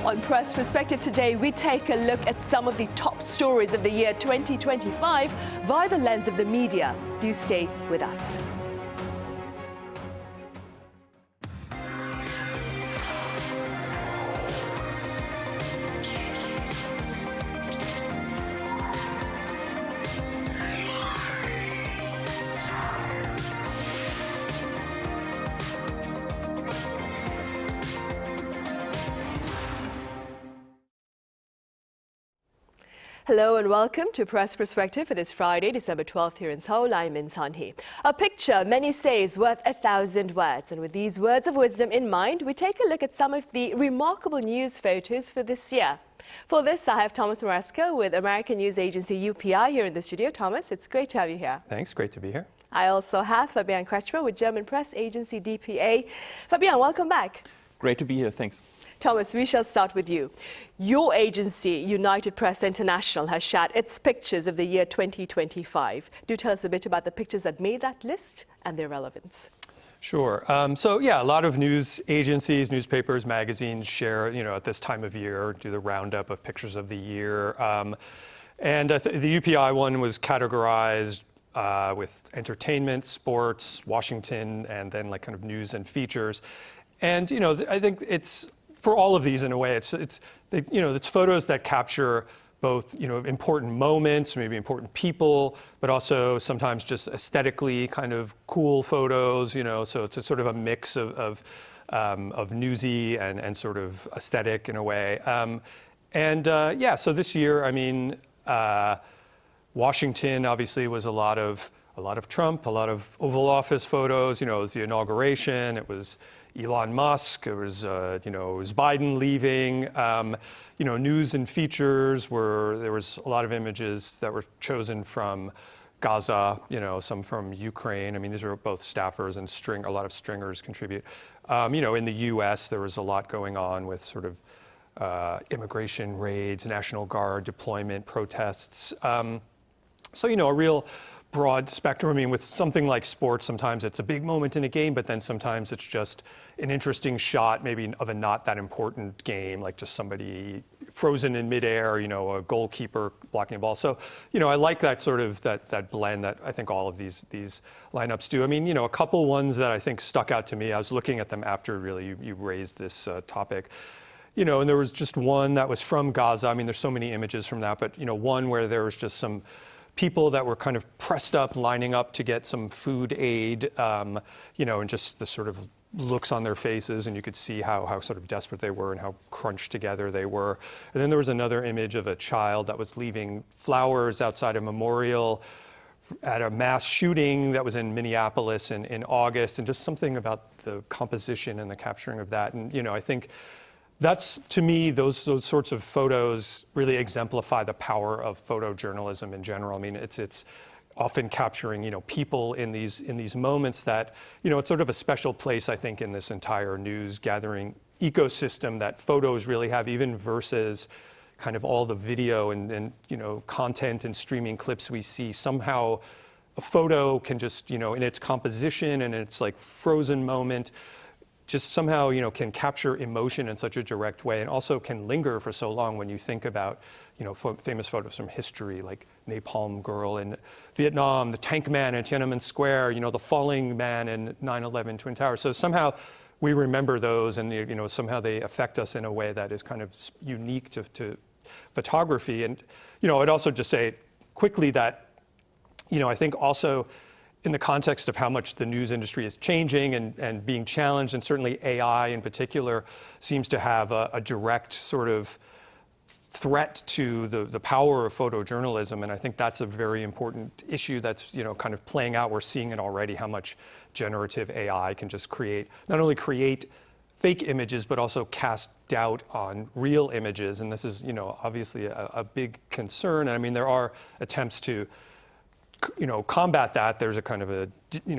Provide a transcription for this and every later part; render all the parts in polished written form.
On Press Perspective today, we take a look at some of the top stories of the year 2025 via the lens of the media. Do stay with us. Hello and welcome to Press Perspective for this Friday, December 12th here in Seoul. I'm Min Sunhee. A picture, many say, is worth 1,000 words. And with these words of wisdom in mind, we take a look at some of the remarkable news photos for this year. For this, I have Thomas Maresca with American news agency UPI here in the studio. Thomas, it's great to have you here. Thanks, great to be here. I also have Fabian Kretschmer with German press agency DPA. Fabian, welcome back. Great to be here, thanks. Thomas, we shall start with you. Your agency, United Press International, has shared its pictures of the year 2025. Do tell us a bit about the pictures that made that list and their relevance. Sure. So yeah, a lot of news agencies, newspapers, magazines share, at this time of year, do the roundup of pictures of the year. And the UPI one was categorized with entertainment, sports, Washington, and then like kind of news and features. And, I think it's, for all of these, in a way, it's photos that capture both, important moments, maybe important people, but also sometimes just aesthetically kind of cool photos. So it's a sort of a mix of newsy and sort of aesthetic in a way. So this year, Washington obviously was a lot of Trump, a lot of Oval Office photos. It was the inauguration. It was Elon Musk, it was Biden leaving. News and features there was a lot of images that were chosen from Gaza, some from Ukraine. These are both staffers and a lot of stringers contribute. In the US, there was a lot going on with sort of immigration raids, National Guard deployment, protests. So, a real broad spectrum. With something like sports, sometimes it's a big moment in a game, but then sometimes it's just an interesting shot, maybe of a not that important game, like just somebody frozen in midair, a goalkeeper blocking a ball. So, I like that sort of that blend that I think all of these lineups do. A couple ones that I think stuck out to me. I was looking at them after really you raised this topic. And there was just one that was from Gaza. There's so many images from that, but one where there was just some people that were kind of pressed up, lining up to get some food aid, and just the sort of looks on their faces, and you could see how sort of desperate they were and how crunched together they were. And then there was another image of a child that was leaving flowers outside a memorial at a mass shooting that was in Minneapolis in August, and just something about the composition and the capturing of that. And, I think that's, to me, those sorts of photos really exemplify the power of photojournalism in general. It's often capturing, people in these moments that, it's sort of a special place, I think, in this entire news gathering ecosystem that photos really have, even versus kind of all the video and content and streaming clips we see. Somehow a photo can just, in its composition and its like frozen moment, just somehow, can capture emotion in such a direct way, and also can linger for so long when you think about, famous photos from history, like Napalm Girl in Vietnam, the Tank Man in Tiananmen Square, the falling man in 9/11 Twin Towers. So somehow we remember those, and, somehow they affect us in a way that is kind of unique to photography. And, I'd also just say quickly that, I think also, in the context of how much the news industry is changing and being challenged, and certainly AI in particular seems to have a direct sort of threat to the power of photojournalism. And I think that's a very important issue that's, kind of playing out. We're seeing it already, how much generative AI can just not only create fake images, but also cast doubt on real images. And this is, obviously a big concern. And there are attempts to combat that. There's a kind of a,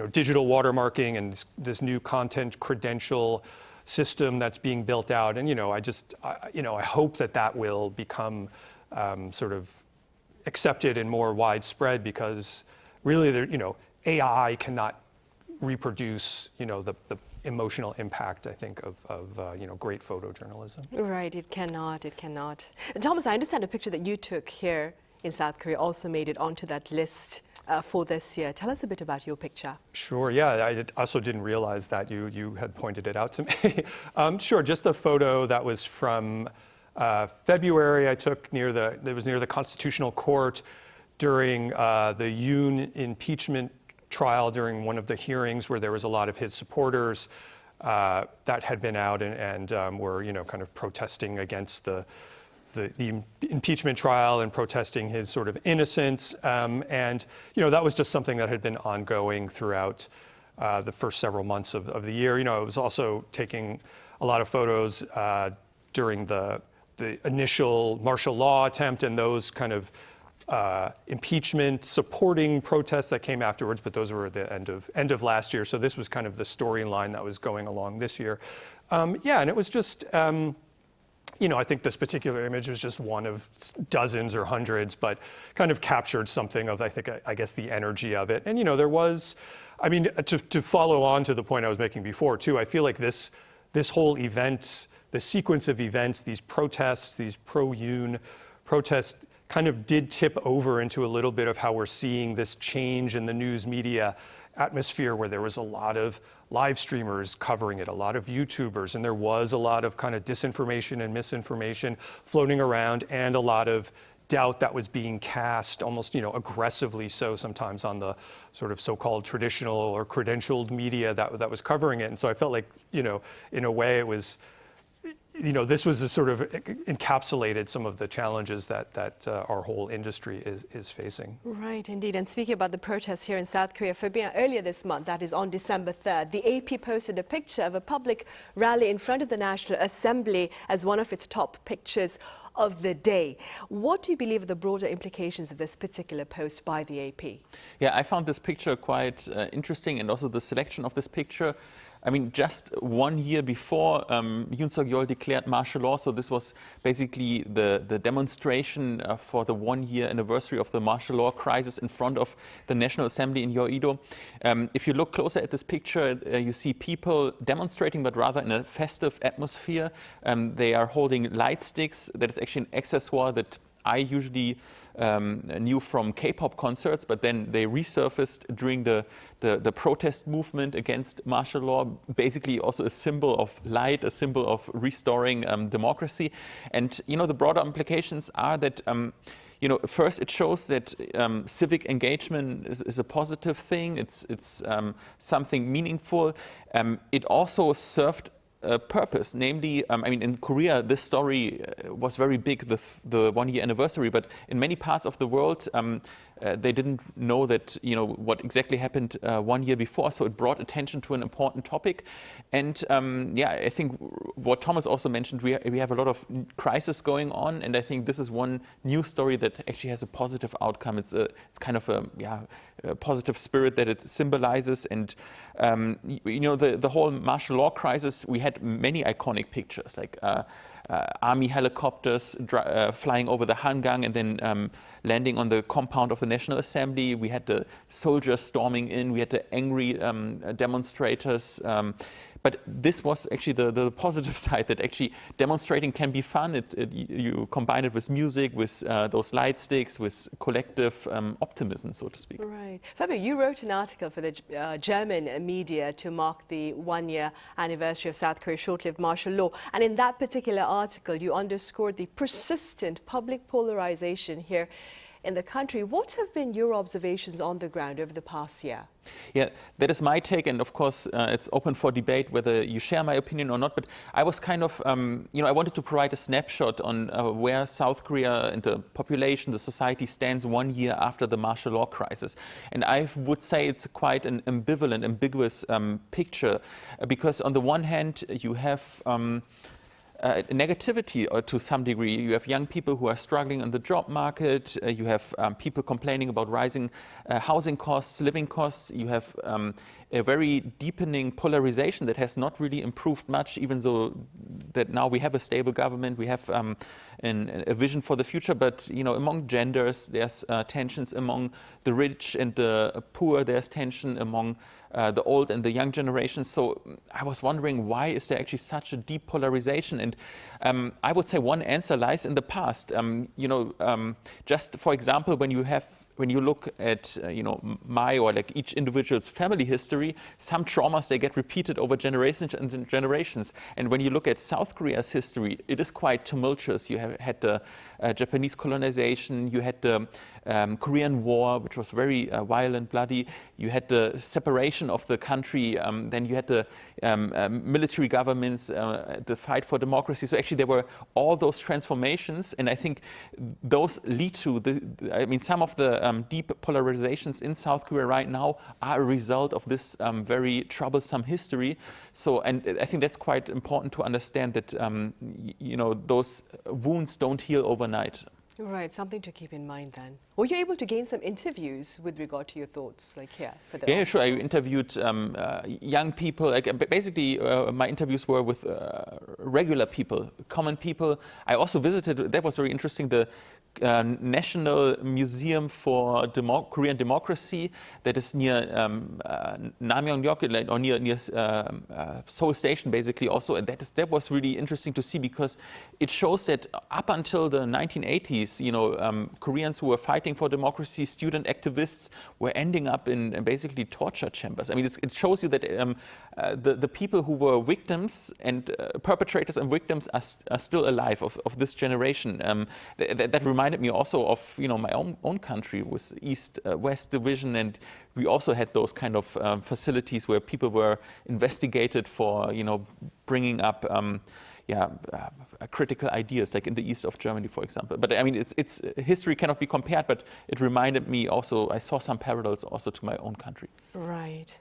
digital watermarking and this new content credential system that's being built out. And, I hope that will become sort of accepted and more widespread, because really, AI cannot reproduce, the emotional impact, I think, of great photojournalism. Right, it cannot, it cannot. Thomas, I understand a picture that you took here in South Korea also made it onto that list for this year. Tell us a bit about your picture. Sure, yeah, I also didn't realize that you had pointed it out to me. Sure, just a photo that was from February I took it was near the Constitutional Court during the Yoon impeachment trial, during one of the hearings where there was a lot of his supporters that had been out and were, kind of protesting against the impeachment trial and protesting his sort of innocence. And, that was just something that had been ongoing throughout the first several months of the year. I was also taking a lot of photos during the initial martial law attempt and those kind of impeachment supporting protests that came afterwards, but those were at the end of last year. So this was kind of the storyline that was going along this year. Yeah, and it was just, I think this particular image was just one of dozens or hundreds, but kind of captured something of, I guess, the energy of it. And, there was, to follow on to the point I was making before, too, I feel like this whole event, the sequence of events, these protests, these pro-Yoon protests, kind of did tip over into a little bit of how we're seeing this change in the news media atmosphere, where there was a lot of live streamers covering it, a lot of YouTubers, and there was a lot of kind of disinformation and misinformation floating around, and a lot of doubt that was being cast almost, aggressively so sometimes on the sort of so-called traditional or credentialed media that was covering it. And so I felt like, in a way it was, this was a sort of encapsulated some of the challenges that our whole industry is facing. Right, indeed. And speaking about the protests here in South Korea, Fabian, earlier this month, that is on December 3rd, the AP posted a picture of a public rally in front of the National Assembly as one of its top pictures of the day. What do you believe are the broader implications of this particular post by the AP? Yeah, I found this picture quite interesting, and also the selection of this picture. Just 1 year before Yoon Suk-yeol declared martial law, so this was basically the demonstration for the 1-year anniversary of the martial law crisis in front of the National Assembly in Yeouido. If you look closer at this picture, you see people demonstrating, but rather in a festive atmosphere. They are holding light sticks. That is actually an accessoire that I usually knew from K-pop concerts, but then they resurfaced during the protest movement against martial law, basically also a symbol of light, a symbol of restoring democracy. And, the broader implications are that first, it shows that civic engagement is a positive thing. It's something meaningful. It also served a purpose, namely, in Korea, this story was very big, the 1-year anniversary, but in many parts of the world, they didn't know that, what exactly happened 1 year before, so it brought attention to an important topic. And I think what Thomas also mentioned, we have a lot of crisis going on, and I think this is one news story that actually has a positive outcome. It's kind of a positive spirit that it symbolizes. And the whole martial law crisis, we had many iconic pictures, like army helicopters flying over the Hangang and then landing on the compound of the National Assembly. We had the soldiers storming in. We had the angry demonstrators. But this was actually the positive side, that actually demonstrating can be fun. You combine it with music, with those light sticks, with collective optimism, so to speak. Right. Fabio, you wrote an article for the German media to mark the 1-year anniversary of South Korea's short-lived martial law. And in that particular article, you underscored the persistent public polarization here in the country. What have been your observations on the ground over the past year? Yeah, that is my take, and of course it's open for debate whether you share my opinion or not, but I was kind of, I wanted to provide a snapshot on where South Korea and the population, the society stands 1 year after the martial law crisis. And I would say it's quite an ambivalent, ambiguous picture, because on the one hand you have negativity to some degree. You have young people who are struggling on the job market. You have people complaining about rising housing costs, living costs. You have a very deepening polarization that has not really improved much, even though that now we have a stable government, we have a vision for the future. But among genders, there's tensions. Among the rich and the poor, there's tension. Among the old and the young generation. So I was wondering, why is there actually such a deep polarization? And I would say one answer lies in the past. Just for example, when you look at my or like each individual's family history, some traumas, they get repeated over generations and generations. And when you look at South Korea's history, it is quite tumultuous. You had the Japanese colonization, you had the Korean War, which was very violent, bloody. You had the separation of the country. Then you had the military governments, the fight for democracy. So actually there were all those transformations, and I think those lead to some of the deep polarizations in South Korea right now are a result of this very troublesome history. So, and I think that's quite important to understand that those wounds don't heal overnight. Right, something to keep in mind then. Were you able to gain some interviews with regard to your thoughts, like here? For the yeah, sure. I interviewed young people. Basically, my interviews were with regular people, common people. I also visited, that was very interesting, the National Museum for Korean Democracy that is near Namyeong-yeok, or near Seoul Station, basically also, and that was really interesting to see, because it shows that up until the 1980s, Koreans who were fighting for democracy, student activists, were ending up in basically torture chambers. I mean, it shows you that the people who were victims and perpetrators and victims are still alive of this generation. That reminded me also of my own country with East-West division, and we also had those kind of facilities where people were investigated for bringing up critical ideas, like in the east of Germany, for example. But I mean, it's history cannot be compared, but it reminded me also, I saw some parallels also to my own country. Right.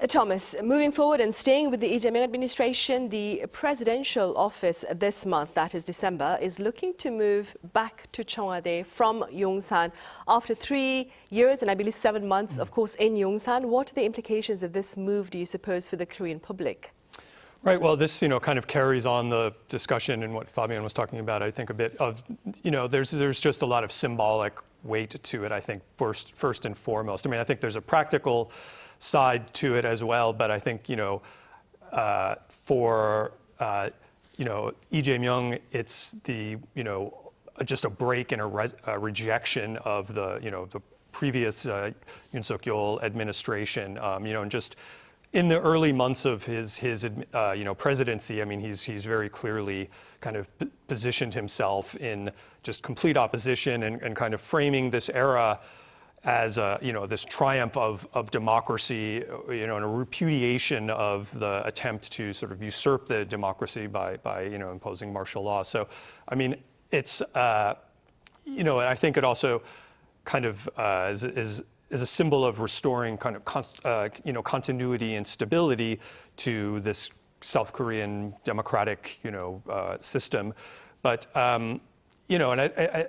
Thomas, moving forward and staying with the Lee Jae-myung administration, the presidential office this month, that is December, is looking to move back to Cheongwade from Yongsan after 3 years and I believe 7 months, of course, in Yongsan. What are the implications of this move, do you suppose, for the Korean public? Right. Well, this, kind of carries on the discussion and what Fabian was talking about. I think a bit of, there's just a lot of symbolic weight to it, I think, first and foremost. I mean, I think there's a practical side to it as well, but I think, for, Lee Jae-myung, it's the, just a break and a rejection of the, the previous Yoon Suk-yeol administration, and just in the early months of his presidency, I mean, he's very clearly kind of positioned himself in just complete opposition and kind of framing this era as this triumph of democracy, and a repudiation of the attempt to sort of usurp the democracy by imposing martial law. So, I mean, it's and I think it also kind of is a symbol of restoring kind of continuity and stability to this South Korean democratic system, but and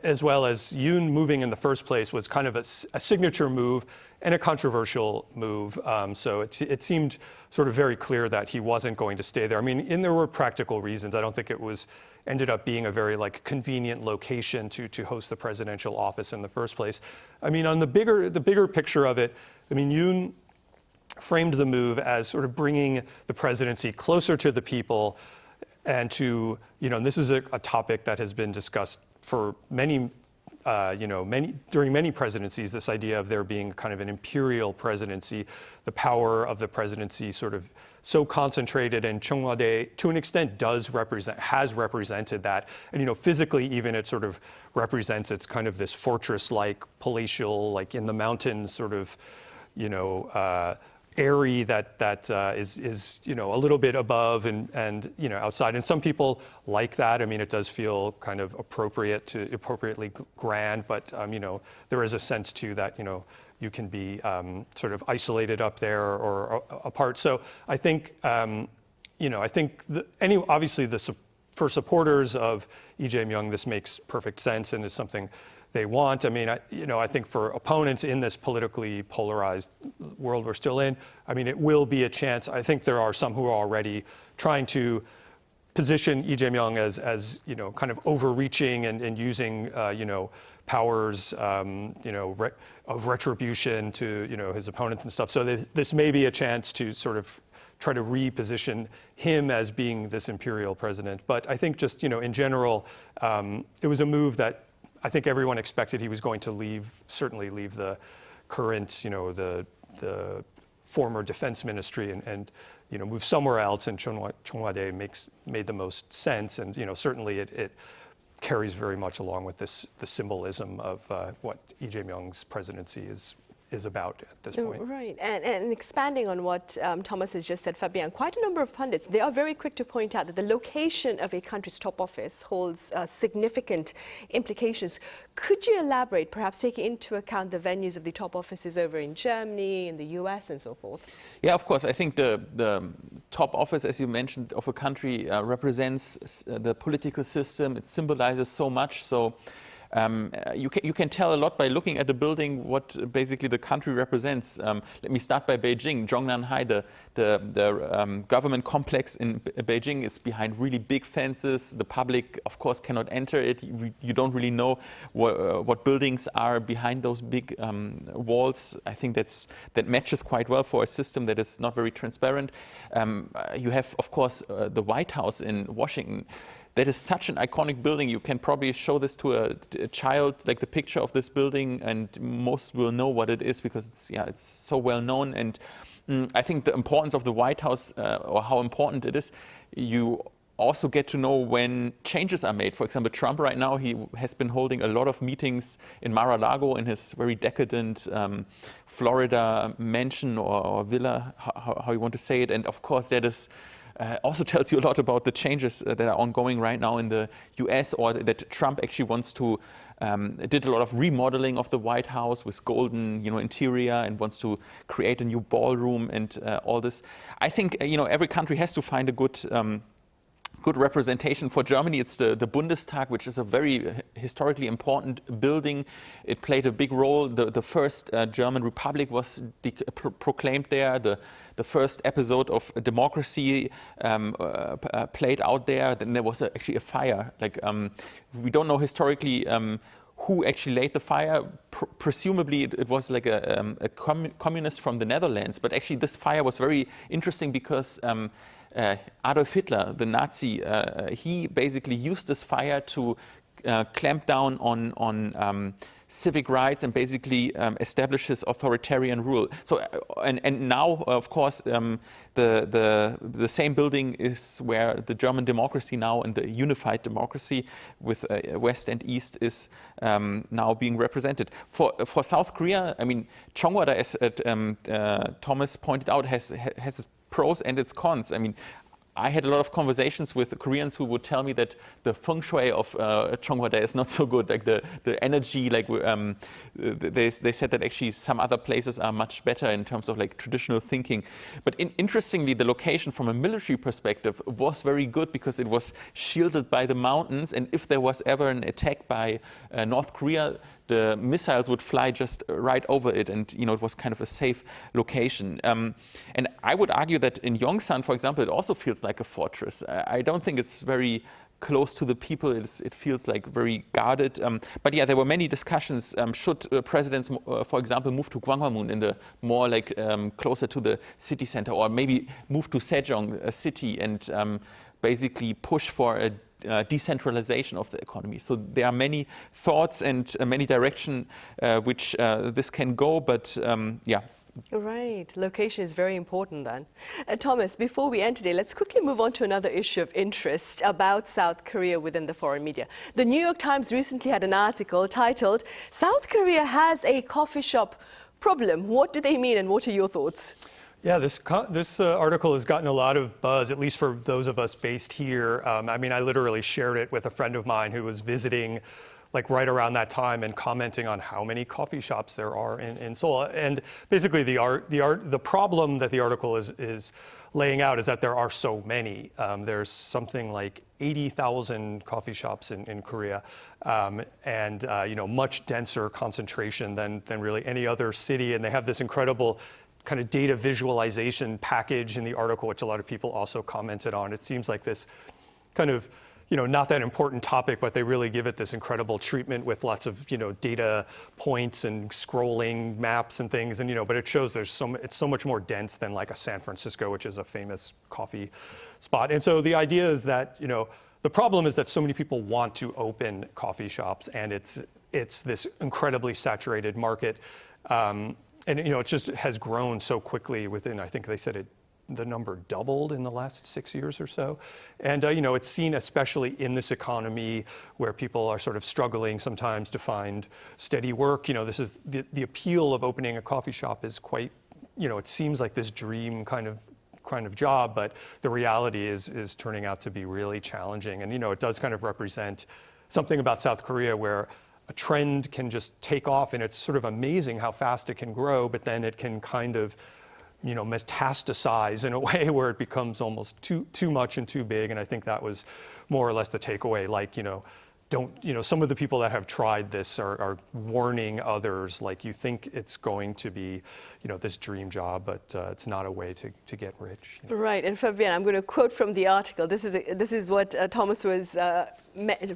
as well as Yoon moving in the first place was kind of a signature move and a controversial move. So it seemed sort of very clear that he wasn't going to stay there. I mean, and there were practical reasons. I don't think it ended up being a very convenient location to host the presidential office in the first place. I mean, on the bigger picture of it, I mean, Yoon framed the move as sort of bringing the presidency closer to the people, and to and this is a topic that has been discussed for many during many presidencies, this idea of there being kind of an imperial presidency, the power of the presidency sort of so concentrated, and Cheongwade to an extent has represented that. And physically even it sort of represents, it's kind of this fortress-like, palatial, in the mountains sort of, area that is a little bit above and outside. And some people like that. I mean, it does feel kind of appropriately grand, but there is a sense too that you can be sort of isolated up there or apart. So I think I think obviously for supporters of Lee Jae-myung, this makes perfect sense and is something they want. I mean, I think for opponents in this politically polarized world we're still in, I mean, it will be a chance. I think there are some who are already trying to, position Lee Jae-myung as you know, kind of overreaching and using you know, powers you know, of retribution to, you know, his opponents and stuff. So this may be a chance to sort of try to reposition him as being this imperial president. But I think just, you know, in general, it was a move that I think everyone expected he was going to leave, certainly leave the current, you know, the former defense ministry and you know, move somewhere else, and Chongwade made the most sense. And, you know, certainly it carries very much along with the symbolism of what Lee Jae-myung's presidency is about at this point. Right, and expanding on what Thomas has just said, Fabian, quite a number of pundits, they are very quick to point out that the location of a country's top office holds significant implications. Could you elaborate, perhaps taking into account the venues of the top offices over in Germany, in the US, and so forth? Yeah, of course. I think the top office, as you mentioned, of a country represents the political system. It symbolizes so much. So you can tell a lot by looking at the building what basically the country represents. Let me start by Beijing. Zhongnanhai, the government complex in Beijing, is behind really big fences. The public, of course, cannot enter it. You don't really know what buildings are behind those big walls. I think that matches quite well for a system that is not very transparent. You have, of course, the White House in Washington. That is such an iconic building. You can probably show this to a child, like the picture of this building, and most will know what it is because it's so well known. And I think the importance of the White House, or how important it is, you also get to know when changes are made. For example, Trump right now, he has been holding a lot of meetings in Mar-a-Lago in his very decadent Florida mansion or villa, how you want to say it. And of course, that is also tells you a lot about the changes that are ongoing right now in the US, or that Trump actually wants to, did a lot of remodeling of the White House with golden, you know, interior, and wants to create a new ballroom and all this. I think, you know, every country has to find a good representation. For Germany, it's the Bundestag, which is a very historically important building. It played a big role. The first German Republic was proclaimed there. The first episode of democracy played out there. Then there was actually a fire. Like we don't know historically who actually laid the fire. Presumably it was like a communist from the Netherlands. But actually this fire was very interesting because Adolf Hitler, the Nazi, he basically used this fire to clamp down on civic rights and basically establish his authoritarian rule. So, and now, of course, the same building is where the German democracy now, and the unified democracy with West and East, is now being represented. For South Korea, I mean, Cheongwada, as Thomas pointed out, has its pros and its cons. I mean, I had a lot of conversations with Koreans who would tell me that the feng shui of Cheongwada is not so good. Like the energy, like they said that actually some other places are much better in terms of like traditional thinking. But interestingly, the location from a military perspective was very good because it was shielded by the mountains. And if there was ever an attack by North Korea, the missiles would fly just right over it, and you know, it was kind of a safe location. And I would argue that in Yongsan, for example, it also feels like a fortress. I don't think it's very close to the people. It feels like very guarded. But yeah, there were many discussions. Should presidents, for example, move to Gwanghwamun in the more like closer to the city center, or maybe move to Sejong, a city, and basically push for a decentralization of the economy. So there are many thoughts and many directions which this can go, but yeah. Right. Location is very important then. Thomas, before we end today, let's quickly move on to another issue of interest about South Korea within the foreign media. The New York Times recently had an article titled, "South Korea has a coffee shop problem." What do they mean, and what are your thoughts? Yeah, this article has gotten a lot of buzz, at least for those of us based here. I mean, I literally shared it with a friend of mine who was visiting like right around that time and commenting on how many coffee shops there are in Seoul. And basically the problem that the article is laying out is that there are so many. There's something like 80,000 coffee shops in Korea, and you know, much denser concentration than really any other city. And they have this incredible kind of data visualization package in the article, which a lot of people also commented on. It seems like this kind of, not that important topic, but they really give it this incredible treatment with lots of, data points and scrolling maps and things. And, but it shows it's so much more dense than like a San Francisco, which is a famous coffee spot. And so the idea is that, the problem is that so many people want to open coffee shops, and it's this incredibly saturated market. And, it just has grown so quickly within, I think they said the number doubled in the last 6 years or so. And, it's seen especially in this economy where people are sort of struggling sometimes to find steady work. This is the appeal of opening a coffee shop is quite, it seems like this dream kind of job, but the reality is turning out to be really challenging. And, it does kind of represent something about South Korea where a trend can just take off, and it's sort of amazing how fast it can grow, but then it can kind of metastasize in a way where it becomes almost too much and too big. And I think that was more or less the takeaway. Like, some of the people that have tried this are warning others, like, you think it's going to be, this dream job, but it's not a way to get rich. Right, and Fabian, I'm going to quote from the article. This is what Thomas was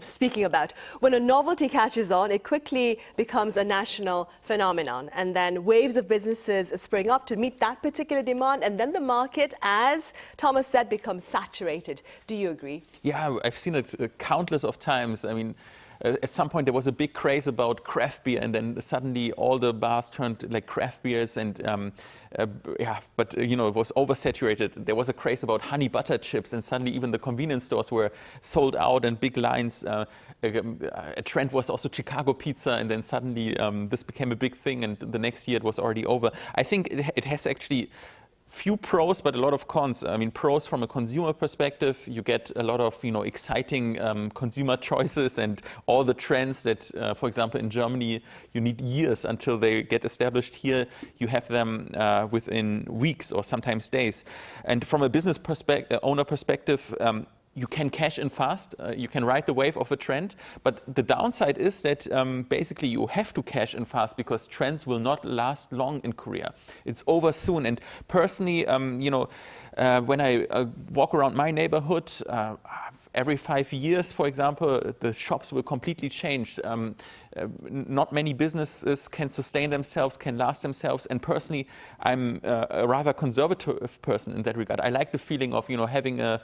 speaking about. When a novelty catches on, it quickly becomes a national phenomenon, and then waves of businesses spring up to meet that particular demand, and then the market, as Thomas said, becomes saturated. Do you agree? Yeah, I've seen it countless of times. I mean, at some point there was a big craze about craft beer, and then suddenly all the bars turned like craft beers, and but it was oversaturated. There was a craze about honey butter chips, and suddenly even the convenience stores were sold out and big lines. A trend was also Chicago pizza, and then suddenly this became a big thing, and the next year it was already over. I think it has actually few pros, but a lot of cons. I mean, pros from a consumer perspective, you get a lot of, exciting consumer choices and all the trends that, for example, in Germany, you need years until they get established. Here, you have them within weeks or sometimes days. And from a business owner perspective, you can cash in fast, you can ride the wave of a trend, but the downside is that basically you have to cash in fast because trends will not last long in Korea. It's over soon. And personally, when I walk around my neighborhood, every 5 years, for example, the shops will completely change. Not many businesses can sustain themselves, can last themselves. And personally, I'm a rather conservative person in that regard. I like the feeling of, having a,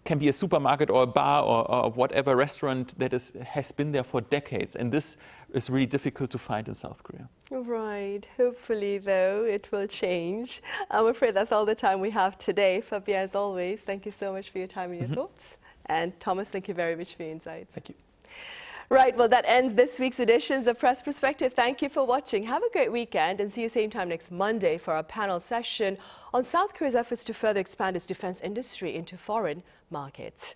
can be a supermarket or a bar or whatever restaurant that has been there for decades. And this is really difficult to find in South Korea. Right. Hopefully, though, it will change. I'm afraid that's all the time we have today. Fabian, as always, thank you so much for your time and your thoughts. And Thomas, thank you very much for your insights. Thank you. Right, well, that ends this week's editions of Press Perspective. Thank you for watching. Have a great weekend, and see you same time next Monday for our panel session on South Korea's efforts to further expand its defense industry into foreign markets.